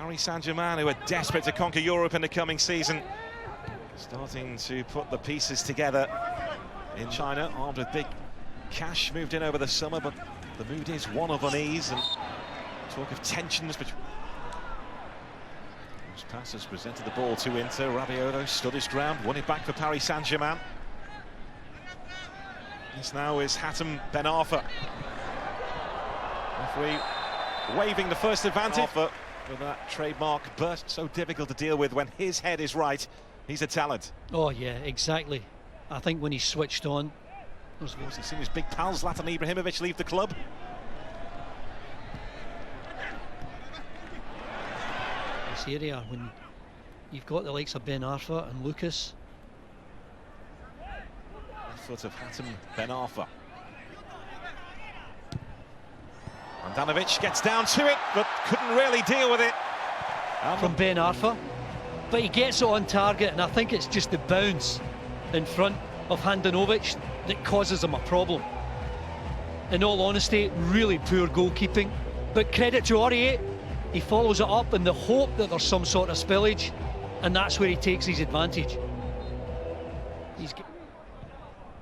Paris Saint-Germain, who are desperate to conquer Europe in the coming season, starting to put the pieces together in China, armed with big cash, moved in over the summer, but the mood is one of unease and talk of tensions between. Passes presented the ball to Inter. Rabiot stood his ground, won it back for Paris Saint-Germain. This now is Hatem Ben Arfa. Referee waving the first advantage with that trademark burst, so difficult to deal with when his head is right. He's a talent. Oh yeah, exactly. I think when he's switched on, he's seen his big pal Zlatan Ibrahimovic leave the club. This area, when you've got the likes of Ben Arfa and Lucas. Foot of Hatem Ben Arfa. Andanovic gets down to it, but couldn't really deal with it. From Ben Arfa, but he gets it on target, and I think it's just the bounce in front of Handanovic that causes him a problem. In all honesty, really poor goalkeeping, but credit to Aurier. He follows it up in the hope that there's some sort of spillage, and that's where he takes his advantage.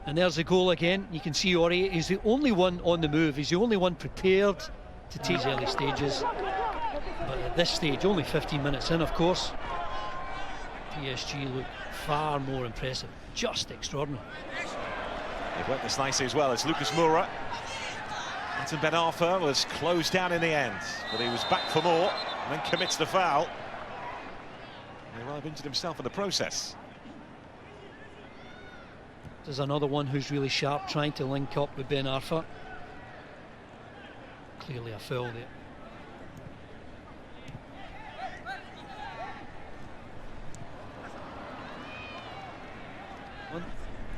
And there's the goal again. You can see Aurier is the only one on the move. He's the only one prepared to take early stages. But at this stage, only 15 minutes in, of course, PSG look far more impressive. Just extraordinary. They've worked this nicely as well as Lucas Moura. Hatem Ben Arfa was closed down in the end, but he was back for more and then commits the foul. He will have injured himself in the process. There's another one who's really sharp, trying to link up with Ben Arfa. Clearly a foul there.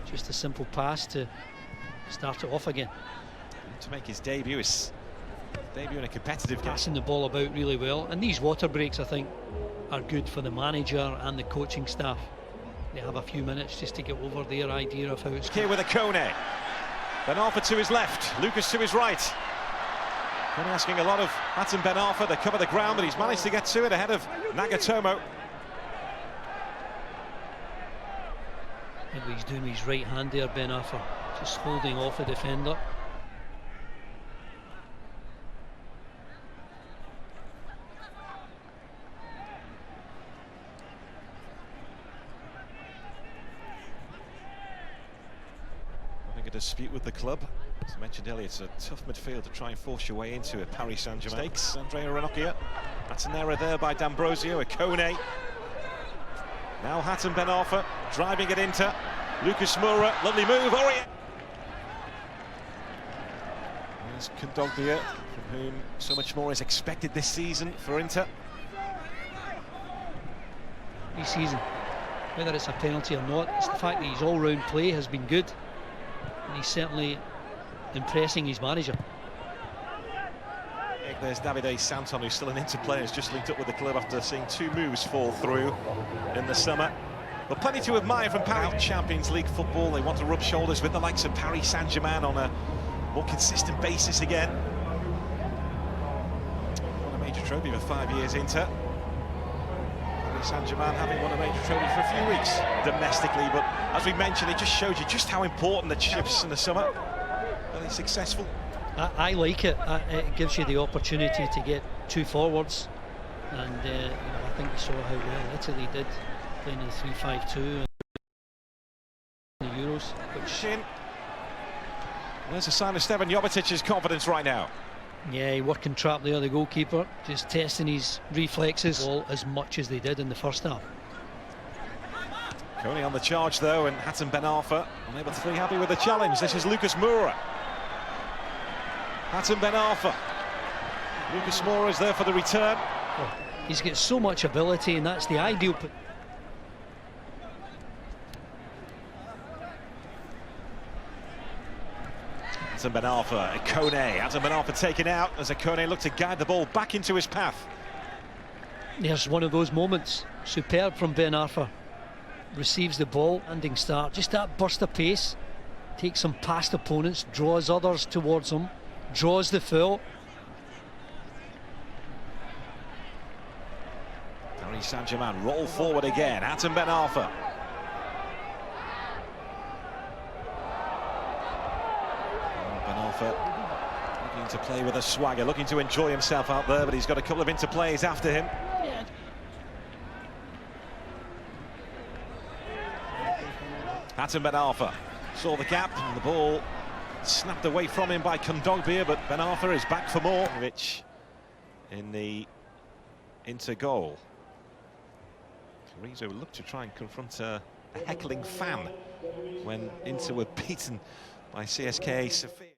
Just a simple pass to start it off again. To make his debut, in a competitive game. Passing the ball about really well, and these water breaks, I think, are good for the manager and the coaching staff. They have a few minutes just to get over their idea of how it's here with a Kone. Ben Arfa to his left, Lucas to his right. Kone asking a lot of Hatem Ben Arfa to cover the ground, but he's managed to get to it ahead of Nagatomo. Maybe he's doing his right hand there, Ben Arfa, just holding off a defender. Dispute with the club. As I mentioned earlier, it's a tough midfield to try and force your way into a Paris Saint-Germain. Mistakes, Andrea Ranocchia. That's an error there by D'Ambrosio, a Kone. Now Hatem Ben Arfa driving it into Lucas Moura. Lovely move, Aurier. There's Kondogbia, from whom so much more is expected this season for Inter. This season, whether it's a penalty or not, it's the fact that his all-round play has been good. And he's certainly impressing his manager. There's Davide Santon, who's still an Inter player, has just linked up with the club after seeing 2 moves fall through in the summer. But plenty to admire from Paris. Champions League football, they want to rub shoulders with the likes of Paris Saint-Germain on a more consistent basis again. Won a major trophy for 5 years, Inter. Saint-Germain having won a major trophy for a few weeks domestically, but as we mentioned, it just shows you just how important the chips in the summer. Really successful. I like it. It gives you the opportunity to get 2 forwards, and you know, I think we saw how well Italy did playing in 3-5-2 in the Euros. But there's a sign of Stevan Jovetic's confidence right now. Yeah, working trap there, the goalkeeper, just testing his reflexes all as much as they did in the first half. Kone on the charge though, and Hatem Ben Arfa unable to be happy with the challenge. This is Lucas Moura. Hatem Ben Arfa. Lucas Moura is there for the return. Oh, he's got so much ability, and that's the ideal. Hatem Ben Arfa, Kone. Hatem Ben Arfa taken out as Kone looked to guide the ball back into his path. There's one of those moments. Superb from Ben Arfa. Receives the ball, ending start. Just that burst of pace. Takes them past opponents, draws others towards him, draws the foul. Paris Saint-Germain roll forward again. Hatem Ben Arfa. Ben Arfa looking to play with a swagger, looking to enjoy himself out there, but he's got a couple of interplays after him. Hatem Ben Arfa saw the gap and the ball snapped away from him by Kondogbia, but Ben Arfa is back for more. Rich in the into goal. Rizzo looked to try and confront a heckling fan when Inter were beaten by CSKA Sofia.